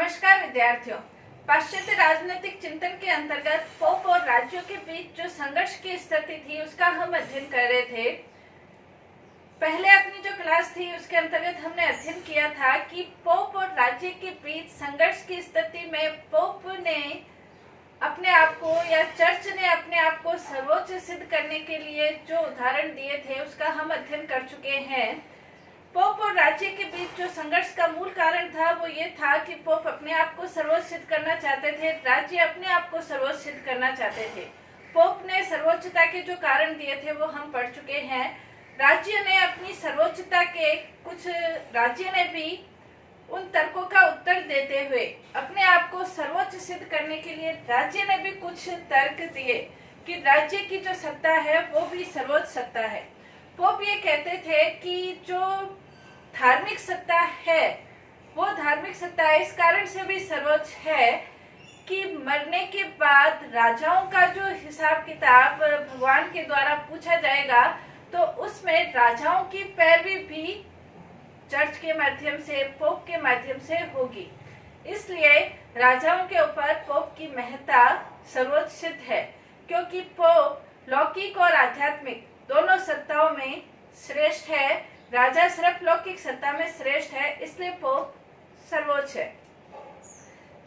नमस्कार विद्यार्थियों। पाश्चात्य राजनीतिक चिंतन के अंतर्गत पोप और राज्यों के बीच जो संघर्ष की स्थिति थी उसका हम अध्ययन कर रहे थे। पहले अपनी जो क्लास थी उसके अंतर्गत हमने अध्ययन किया था कि पोप और राज्य के बीच संघर्ष की स्थिति में पोप ने अपने आप को या चर्च ने अपने आप को सर्वोच्च सिद्ध करने के लिए जो उदाहरण दिए थे उसका हम अध्ययन कर चुके हैं। पोप और राज्य के बीच जो संघर्ष का मूल कारण था वो ये था कि पोप अपने आप को सर्वोच्च सिद्ध करना चाहते थे, राज्य अपने आप को सर्वोच्च सिद्ध करना चाहते थे। पोप ने सर्वोच्चता के जो कारण दिए थे वो हम पढ़ चुके हैं। राज्य ने अपनी सर्वोच्चता के राज्य ने भी उन तर्कों का उत्तर देते हुए अपने आप को सर्वोच्च सिद्ध करने के लिए राज्य ने भी कुछ तर्क दिए कि राज्य की जो सत्ता है वो भी सर्वोच्च सत्ता है। पोप ये कहते थे कि जो धार्मिक सत्ता है वो धार्मिक सत्ता इस कारण से भी सर्वोच्च है कि मरने के बाद राजाओं का जो हिसाब किताब भगवान के द्वारा पूछा जाएगा तो उसमें राजाओं की पैरवी भी चर्च के माध्यम से, पोप के माध्यम से होगी। इसलिए राजाओं के ऊपर पोप की महत्ता सर्वोच्च सिद्ध है, क्योंकि पोप लौकिक और आध्यात्मिक दोनों सत्ताओं में श्रेष्ठ है। राजा सिर्फ लौकिक सत्ता में श्रेष्ठ है, इसलिए पोप सर्वोच्च है।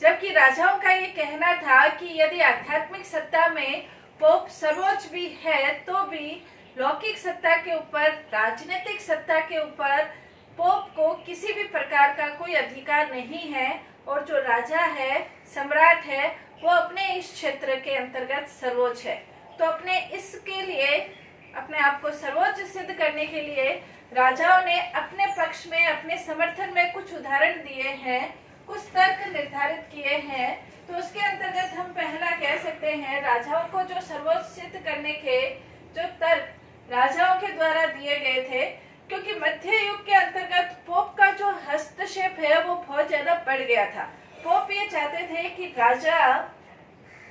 जबकि राजाओं का ये कहना था कि यदि आध्यात्मिक सत्ता में पोप सर्वोच्च भी है तो भी लौकिक सत्ता के ऊपर, राजनीतिक सत्ता के ऊपर पोप को किसी भी प्रकार का कोई अधिकार नहीं है और जो राजा है, सम्राट है, वो अपने इस क्षेत्र के अंतर्गत सर्वोच्च है। तो इसके लिए अपने आप को सर्वोच्च सिद्ध करने के लिए राजाओं ने अपने पक्ष में, अपने समर्थन में कुछ उदाहरण दिए हैं, कुछ तर्क निर्धारित किए हैं। तो उसके अंतर्गत हम पहला कह सकते हैं, राजाओं को जो सर्वोच्च सिद्ध करने के जो तर्क राजाओं के द्वारा दिए गए थे, क्योंकि मध्य युग के अंतर्गत पोप का जो हस्तक्षेप है वो बहुत ज्यादा बढ़ गया था। पोप ये चाहते थे कि राजा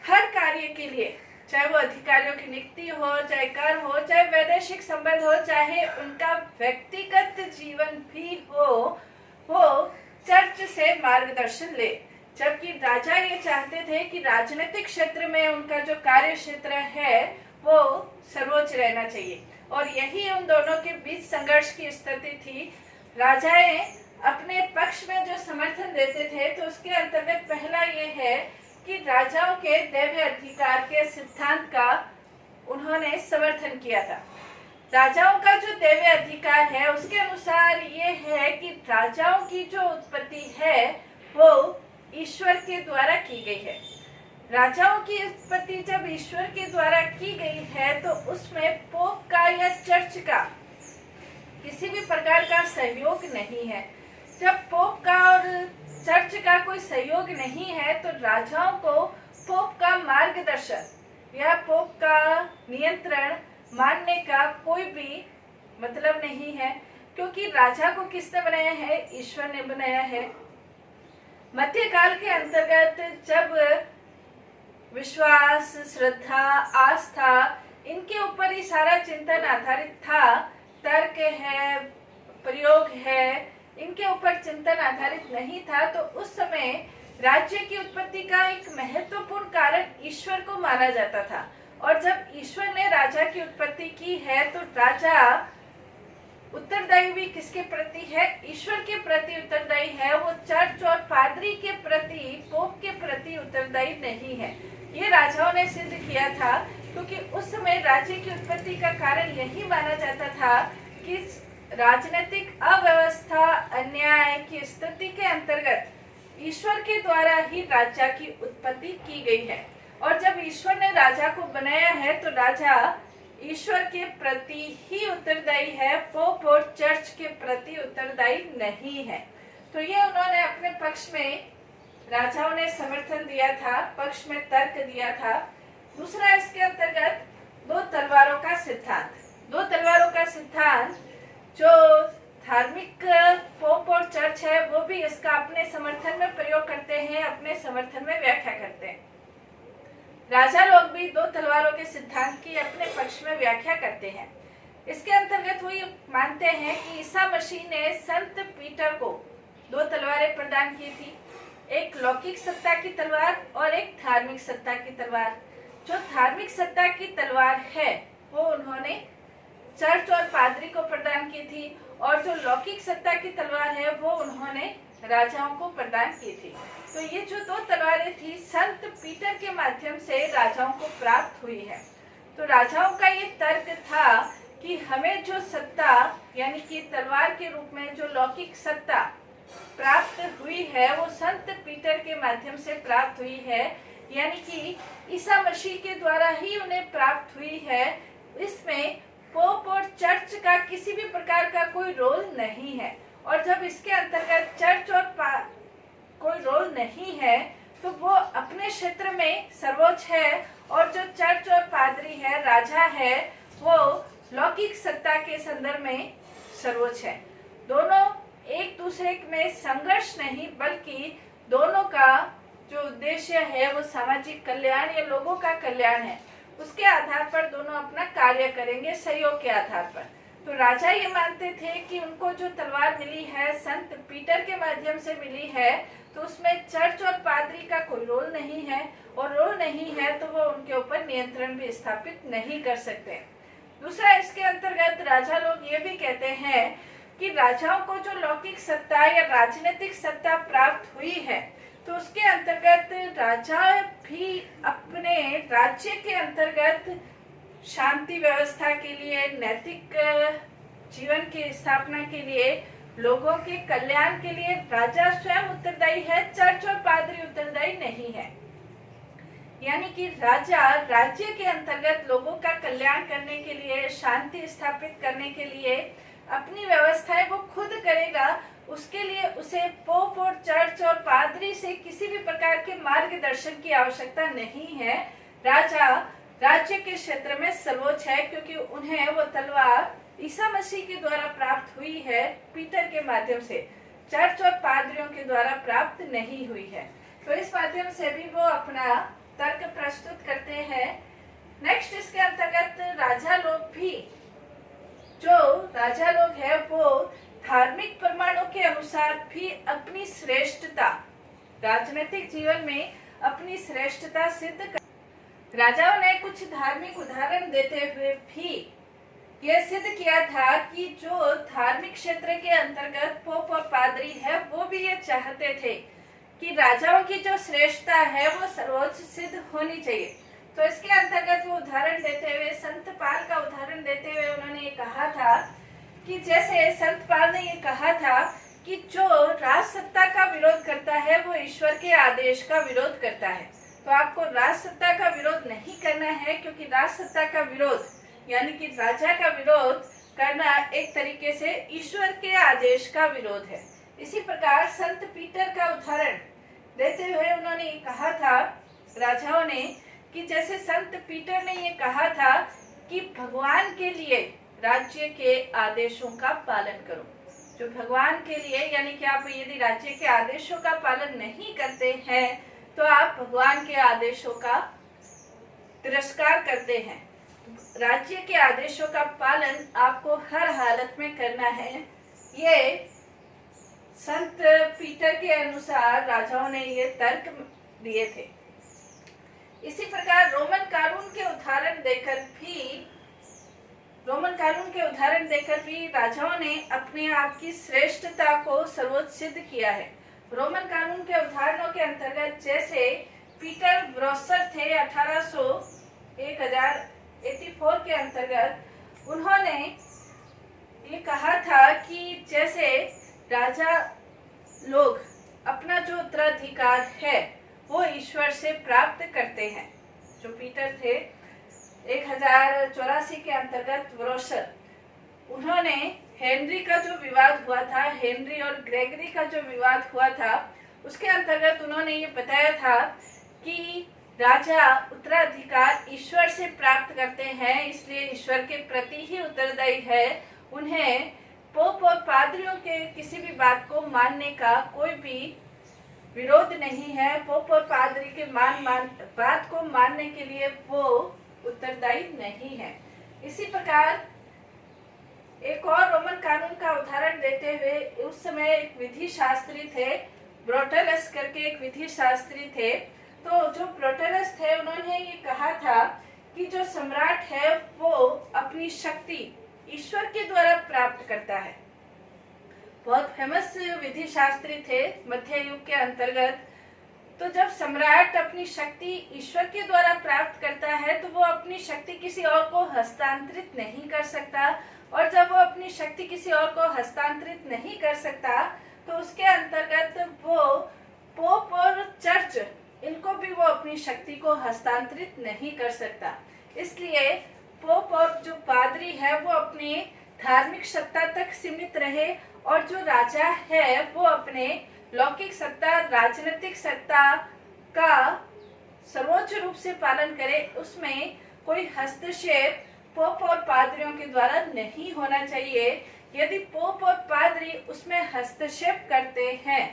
हर कार्य के लिए, चाहे वो अधिकारियों की नियुक्ति हो, चाहे कर हो, चाहे वैदेशिक संबंध हो, चाहे उनका व्यक्तिगत जीवन भी हो, वो चर्च से मार्गदर्शन ले। जबकि राजा ये चाहते थे कि राजनीतिक क्षेत्र में उनका जो कार्य क्षेत्र है वो सर्वोच्च रहना चाहिए, और यही उन दोनों के बीच संघर्ष की स्थिति थी। राजाएं अपने पक्ष में जो समर्थन देते थे तो उसके अंतर्गत पहला ये है कि राजाओं के दैवीय अधिकार के सिद्धांत का उन्होंने समर्थन किया था। राजाओं का जो दैवीय अधिकार है उसके अनुसार ये है कि राजाओं की जो उत्पत्ति है वो ईश्वर के द्वारा की गई है। राजाओं की उत्पत्ति जब ईश्वर के द्वारा की गई है तो उसमें पोप का या चर्च का किसी भी प्रकार का सहयोग नहीं है। जब पोप का और चर्च का कोई सहयोग नहीं है तो राजाओं को पोप का मार्गदर्शन या पोप का नियंत्रण मानने का कोई भी मतलब नहीं है, क्योंकि राजा को किसने बनाया है? ईश्वर ने बनाया है। मध्यकाल के अंतर्गत जब विश्वास, श्रद्धा, आस्था, इनके ऊपर ही सारा चिंतन आधारित था, तर्क है, प्रयोग है, इनके ऊपर चिंतन आधारित नहीं था, तो उस समय राज्य की उत्पत्ति का एक महत्वपूर्ण कारण ईश्वर को माना जाता था। और जब ईश्वर ने राजा की उत्पत्ति की है तो राजा उत्तरदायी भी किसके प्रति है? ईश्वर के प्रति उत्तरदायी है। वो चर्च और पादरी के प्रति, पोप के प्रति उत्तरदायी नहीं है। ये राजाओं ने सिद्ध किया था, क्योंकि उस समय राज्य की उत्पत्ति का कारण यही माना जाता था कि राजनीतिक अव्यवस्था, अन्याय की स्थिति के अंतर्गत ईश्वर के द्वारा ही राजा की उत्पत्ति की गई है। और जब ईश्वर ने राजा को बनाया है तो राजा ईश्वर के प्रति ही उत्तरदायी है, पोप और चर्च के प्रति उत्तरदायी नहीं है। तो ये उन्होंने अपने पक्ष में, राजाओं ने समर्थन दिया था, पक्ष में तर्क दिया था। दूसरा इसके अंतर्गत दो तलवारों का सिद्धांत। दो तलवारों का सिद्धांत जो धार्मिक पोप और चर्च है वो भी इसका अपने समर्थन में प्रयोग करते हैं, अपने समर्थन में व्याख्या करते हैं। राजा लोग भी दो तलवारों के सिद्धांत की अपने पक्ष में व्याख्या करते हैं। इसके अंतर्गत वो ये मानते हैं कि ईसा मसीह ने संत पीटर को दो तलवारें प्रदान की थी। एक लौकिक सत्ता की तलवार और एक धार्मिक सत्ता की तलवार। जो धार्मिक सत्ता की तलवार है वो उन्होंने चर्च और पादरी को प्रदान की थी, और जो लौकिक सत्ता की तलवार है वो उन्होंने राजाओं को प्रदान की थी। तो ये जो दो तलवारें थी संत पीटर के माध्यम से राजाओं को प्राप्त हुई है। तो राजाओं का ये तर्क था कि हमें जो सत्ता यानी कि तलवार के रूप में जो लौकिक सत्ता प्राप्त हुई है वो संत पीटर के माध्यम से प्राप्त हुई है, यानी कि ईसा मसीह के द्वारा ही उन्हें प्राप्त हुई है। इसमें पोप और चर्च का किसी भी प्रकार का कोई रोल नहीं है, और जब इसके अंतर्गत चर्च और कोई रोल नहीं है तो वो अपने क्षेत्र में सर्वोच्च है, और जो चर्च और पादरी है, राजा है, वो लौकिक सत्ता के संदर्भ में सर्वोच्च है। दोनों एक दूसरे में संघर्ष नहीं, बल्कि दोनों का जो उद्देश्य है वो सामाजिक कल्याण या लोगों का कल्याण है। उसके आधार पर दोनों अपना कार्य करेंगे, सहयोग के आधार पर। तो राजा ये मानते थे कि उनको जो तलवार मिली है संत पीटर के माध्यम से मिली है, तो उसमें चर्च और पादरी का कोई रोल नहीं है, और रोल नहीं है तो वो उनके ऊपर नियंत्रण भी स्थापित नहीं कर सकते। दूसरा, इसके अंतर्गत राजा लोग ये भी कहते हैं कि राजाओं को जो लौकिक सत्ता या राजनीतिक सत्ता प्राप्त हुई है, तो उसके अंतर्गत राजा भी अपने राज्य के अंतर्गत शांति व्यवस्था के लिए, नैतिक जीवन की स्थापना के लिए, लोगों के कल्याण के लिए राजा स्वयं उत्तरदायी है, चर्च और पादरी उत्तरदायी नहीं है। यानी कि राजा राज्य के अंतर्गत लोगों का कल्याण करने के लिए, शांति स्थापित करने के लिए अपनी व्यवस्थाएं वो खुद करेगा। उसके लिए उसे पोप और चर्च और पादरी से किसी भी प्रकार के मार्गदर्शन की आवश्यकता नहीं है। राजा राज्य के क्षेत्र में सर्वोच्च है, क्योंकि उन्हें वो तलवार ईसा मसीह के द्वारा प्राप्त हुई है, पीटर के माध्यम से, चर्च और पादरियों के द्वारा प्राप्त नहीं हुई है। तो इस माध्यम से भी वो अपना तर्क प्रस्तुत करते हैं। नेक्स्ट, इसके अंतर्गत राजा लोग भी, जो राजा लोग है वो धार्मिक प्रमाणों के अनुसार भी अपनी श्रेष्ठता, राजनीतिक जीवन में अपनी श्रेष्ठता सिद्ध कर। राजाओं ने कुछ धार्मिक उदाहरण देते हुए भी यह सिद्ध किया था कि जो धार्मिक क्षेत्र के अंतर्गत पोप और पादरी है वो भी ये चाहते थे कि राजाओं की जो श्रेष्ठता है वो सर्वोच्च सिद्ध होनी चाहिए। तो इसके अंतर्गत वो उदाहरण देते हुए, संत पाल का उदाहरण देते हुए उन्होंने ये कहा था कि जैसे संत पाल ने ये कहा था कि जो राज सत्ता का विरोध करता है वो ईश्वर के आदेश का विरोध करता है। तो आपको राज सत्ता का विरोध नहीं करना है, क्योंकि राज सत्ता का विरोध यानी कि राजा का विरोध करना एक तरीके से ईश्वर के आदेश का विरोध है। इसी प्रकार संत पीटर का उदाहरण देते हुए उन्होंने ये कहा था राजाओं ने कि जैसे संत पीटर ने ये कहा था कि भगवान के लिए राज्य के आदेशों का पालन करो। जो भगवान के लिए, यानी कि आप यदि राज्य के आदेशों का पालन नहीं करते हैं तो आप भगवान के आदेशों का तिरस्कार करते हैं। राज्य के आदेशों का पालन आपको हर हालत में करना है। ये संत पीटर के अनुसार राजाओं ने ये तर्क दिए थे। इसी प्रकार रोमन कानून के उदाहरण देकर भी राजाओं ने अपने आप की श्रेष्ठता को सर्वोच्च सिद्ध किया है। रोमन कानून के उदाहरणों के अंतर्गत जैसे पीटर ब्रोसर थे 1084 के अंतर्गत, उन्होंने ये कहा था कि जैसे राजा लोग अपना जो उत्तराधिकार है वो ईश्वर से प्राप्त करते हैं। जो पीटर थे 1084 के अंतर्गत ब्रोसर, उन्होंने हेनरी का जो विवाद हुआ था, हेनरी और ग्रेगरी का जो विवाद हुआ था, उसके अंतर्गत उन्होंने ये बताया था कि राजा उत्तराधिकार ईश्वर से प्राप्त करते हैं, इसलिए ईश्वर के प्रति ही उत्तरदायी है। उन्हें पोप और पादरियों के किसी भी बात को मानने का कोई भी विरोध नहीं है। पोप और पादरी के बात को मानने के लिए वो उत्तरदायी नहीं है। इसी प्रकार एक और रोमन कानून का उदाहरण देते हुए, उस समय एक विधि शास्त्री थे, ब्रोटलस करके एक विधि शास्त्री थे। तो जो प्रोटेरस थे उन्होंने ये कहा था कि जो सम्राट है वो अपनी शक्ति ईश्वर के द्वारा प्राप्त करता है। बहुत फेमस विधि शास्त्री थे मध्य युग के अंतर्गत। तो जब सम्राट अपनी शक्ति ईश्वर के द्वारा प्राप्त करता है तो वो अपनी शक्ति किसी और को हस्तांतरित नहीं कर सकता, और जब वो अपनी शक्ति किसी और को हस्तांतरित नहीं कर सकता तो उसके अंतर्गत वो पोप और चर्च इनको भी वो अपनी शक्ति को हस्तांतरित नहीं कर सकता। इसलिए पोप और जो पादरी है वो अपनी धार्मिक सत्ता तक सीमित रहे, और जो राजा है वो अपने लौकिक सत्ता राजनीतिक सत्ता का सर्वोच्च रूप से पालन करे। उसमें कोई हस्तक्षेप पोप और पादरियों के द्वारा नहीं होना चाहिए। यदि पोप और पादरी उसमें हस्तक्षेप करते हैं,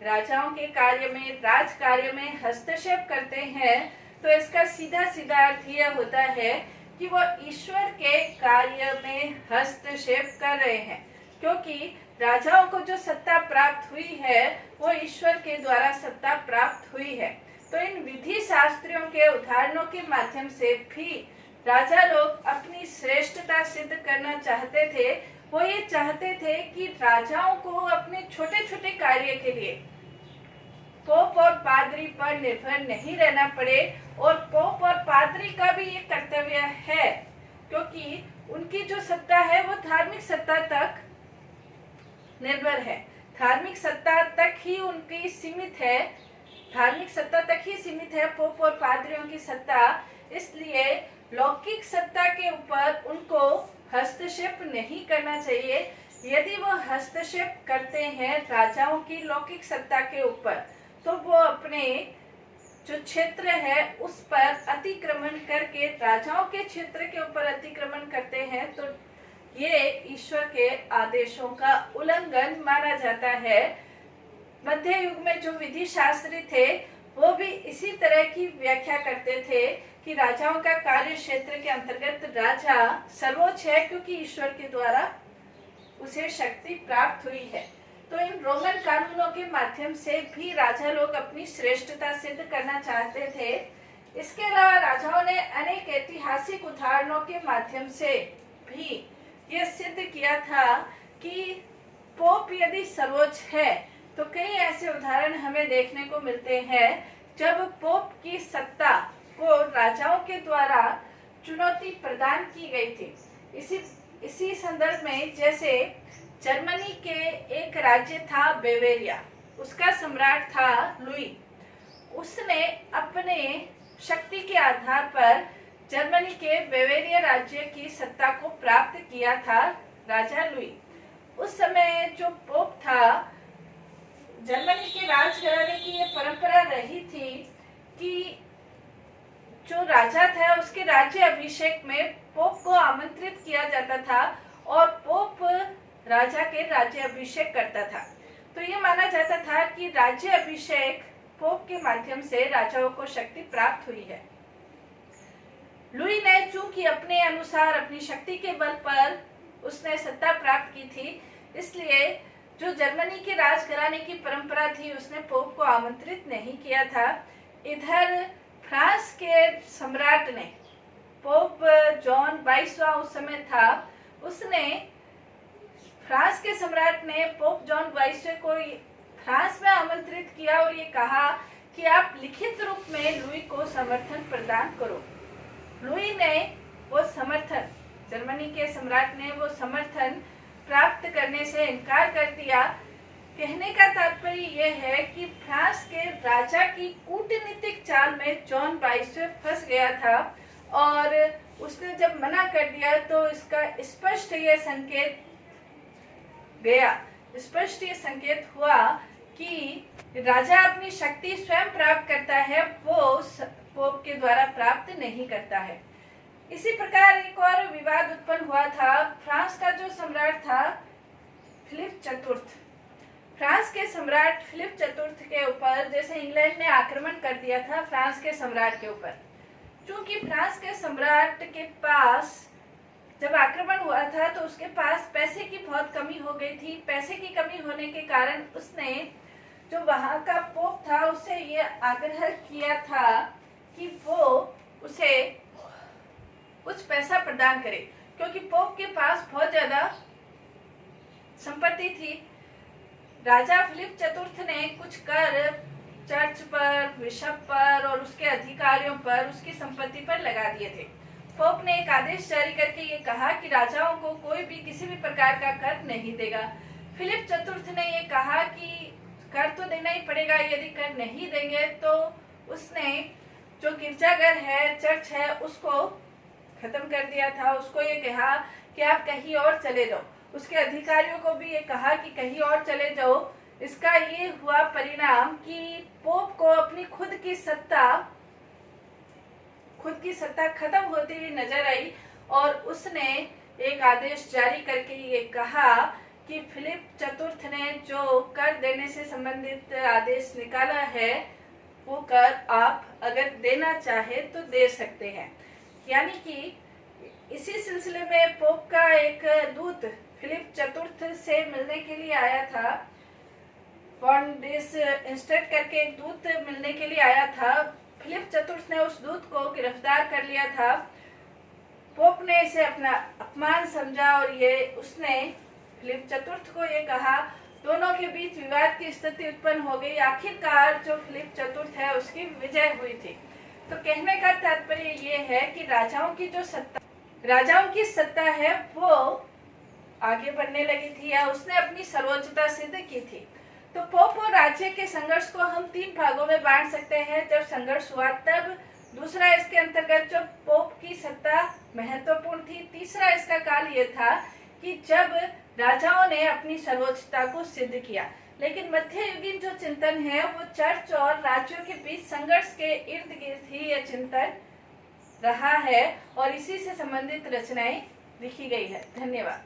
राजाओं के कार्य में राज कार्य में हस्तक्षेप करते हैं, तो इसका सीधा सीधा अर्थ यह होता है कि वो ईश्वर के कार्य में हस्तक्षेप कर रहे हैं, क्योंकि राजाओं को जो सत्ता प्राप्त हुई है वो ईश्वर के द्वारा सत्ता प्राप्त हुई है। तो इन विधि शास्त्रियों के उदाहरणों के माध्यम से भी राजा लोग अपनी श्रेष्ठता सिद्ध करना चाहते थे। वो ये चाहते थे कि राजाओं को अपने छोटे छोटे कार्य के लिए पोप और पादरी पर निर्भर नहीं रहना पड़े, और पोप और पादरी का भी ये कर्तव्य है, क्योंकि उनकी जो सत्ता है वो धार्मिक सत्ता तक निर्भर है, धार्मिक सत्ता तक ही उनकी सीमित है, धार्मिक सत्ता तक ही सीमित है पोप और पादरियों की सत्ता। इसलिए लौकिक सत्ता के ऊपर उनको हस्तक्षेप नहीं करना चाहिए। यदि वो हस्तक्षेप करते हैं राजाओं की लौकिक सत्ता के ऊपर, तो वो अपने जो क्षेत्र है उस पर अतिक्रमण करके राजाओं के क्षेत्र के ऊपर अतिक्रमण करते हैं, तो ये ईश्वर के आदेशों का उल्लंघन माना जाता है। मध्य युग में जो विधि शास्त्री थे वो भी इसी तरह की व्याख्या करते थे कि राजाओं का कार्य क्षेत्र के अंतर्गत राजा सर्वोच्च है, क्योंकि ईश्वर के द्वारा उसे शक्ति प्राप्त हुई है। तो इन रोमन कानूनों के माध्यम से भी राजा लोग अपनी श्रेष्ठता सिद्ध करना चाहते थे। इसके अलावा राजाओं ने अनेक ऐतिहासिक उदाहरणों के माध्यम से भी यह सिद्ध किया था कि पोप यदि सर्वोच्च है, तो कई ऐसे उदाहरण हमें देखने को मिलते हैं जब पोप की सत्ता को राजाओं के द्वारा चुनौती प्रदान की गई थी। इसी संदर्भ में जैसे जर्मनी के एक राज्य था बेवेरिया, उसका सम्राट था लुई। उसने अपने शक्ति के आधार पर जर्मनी के बेवेरिया राज्य की सत्ता को प्राप्त किया था राजा लुई। उस समय जो पोप था, जर्मनी के राजघराने की ये परंपरा रही थी कि जो राजा था उसके राज्य अभिषेक में पोप को आमंत्रित किया जाता था और पोप राजा के राज्य अभिषेक करता था। तो ये माना जाता था कि राज्य अभिषेक पोप के माध्यम से राजाओं को शक्ति प्राप्त हुई है। लुई ने चूंकि अपने अनुसार अपनी शक्ति के बल पर उसने सत्ता प्राप्त की थी, इसलिए जो जर्मनी के राजघराने की परंपरा थी उसने पोप को आमंत्रित नहीं किया था। इधर फ्रांस के सम्राट ने, पोप जॉन 22वां उस समय था, उसने फ्रांस के सम्राट ने पोप जॉन 22वें को फ्रांस में आमंत्रित किया और ये कहा कि आप लिखित रूप में लुई को समर्थन प्रदान करो। लुई ने वो समर्थन, जर्मनी के सम्राट ने वो समर्थन प्राप्त करने से इनकार कर दिया। कहने का तात्पर्य यह है कि फ्रांस के राजा की कूटनीतिक चाल में जॉन 22वें फंस गया था और उसने जब मना कर दिया तो इसका स्पष्ट ये संकेत गया, स्पष्ट ये संकेत हुआ कि राजा अपनी शक्ति स्वयं प्राप्त करता है, वो पोप के द्वारा प्राप्त नहीं करता है। इसी प्रकार एक और विवाद उत्पन्न हुआ था। फ्रांस का जो सम्राट था फिलिप चतुर्थ, फ्रांस के सम्राट फिलिप चतुर्थ के ऊपर जैसे इंग्लैंड ने आक्रमण कर दिया था फ्रांस के सम्राट के ऊपर, चूंकि फ्रांस के सम्राट के पास जब आक्रमण हुआ था तो उसके पास पैसे की बहुत कमी हो गई थी। पैसे की कमी होने के कारण उसने जो वहां का पोप था उससे आग्रह किया था कि वो उसे कुछ पैसा प्रदान करे, क्योंकि पोप के पास बहुत ज्यादा संपत्ति थी। राजा फिलिप चतुर्थ ने कुछ कर चर्च पर, बिशप पर और उसके अधिकारियों पर, उसकी संपत्ति पर लगा दिए थे। पोप ने एक आदेश जारी करके ये कहा कि राजाओं को कोई भी किसी भी प्रकार का कर नहीं देगा। फिलिप चतुर्थ ने ये कहा कि कर तो देना ही पड़ेगा, यदि कर नहीं देंगे तो उसने जो गिरजाघर है, चर्च है, उसको खत्म कर दिया था। उसको ये कहा कि आप कहीं और चले जाओ। उसके अधिकारियों को भी ये कहा कि कहीं और चले जाओ। इसका ये हुआ परिणाम कि पोप को अपनी खुद की सत्ता खत्म होती हुई नजर आई और उसने एक आदेश जारी करके ये कहा कि फिलिप चतुर्थ ने जो कर देने से संबंधित आदेश निकाला है, वो कर आप अगर देना चाहे तो दे सकते हैं। यानी कि इसी सिलसिले में पोप का एक दूत फिलिप चतुर्थ से मिलने के लिए आया था। पॉन्डिस इंस्टेट करके एक दूत मिलने के लिए आया था। फिलिप चतुर्थ ने उस दूत को गिरफ्तार कर लिया था। पोप ने इसे अपना अपमान समझा और उसने फिलिप चतुर्थ को ये कहा। दोनों के बीच विवाद की स्थिति उत्पन्न हो गई। आखिरकार जो फिलिप चतुर्थ है उसकी विजय हुई थी। तो कहने का तात्पर्य ये है कि राजाओं की सत्ता है वो आगे बढ़ने लगी थी या उसने अपनी सर्वोच्चता सिद्ध की थी। तो पोप और राज्य के संघर्ष को हम 3 भागों में बांट सकते हैं। जब संघर्ष हुआ तब, दूसरा इसके अंतर्गत जब पोप की सत्ता महत्वपूर्ण थी, तीसरा इसका काल ये था कि जब राजाओं ने अपनी सर्वोच्चता को सिद्ध किया। लेकिन मध्ययुगीन जो चिंतन है वो चर्च और राज्यों के बीच संघर्ष के इर्द गिर्द ही यह चिंतन रहा है और इसी से संबंधित रचनाएं लिखी गई है। धन्यवाद।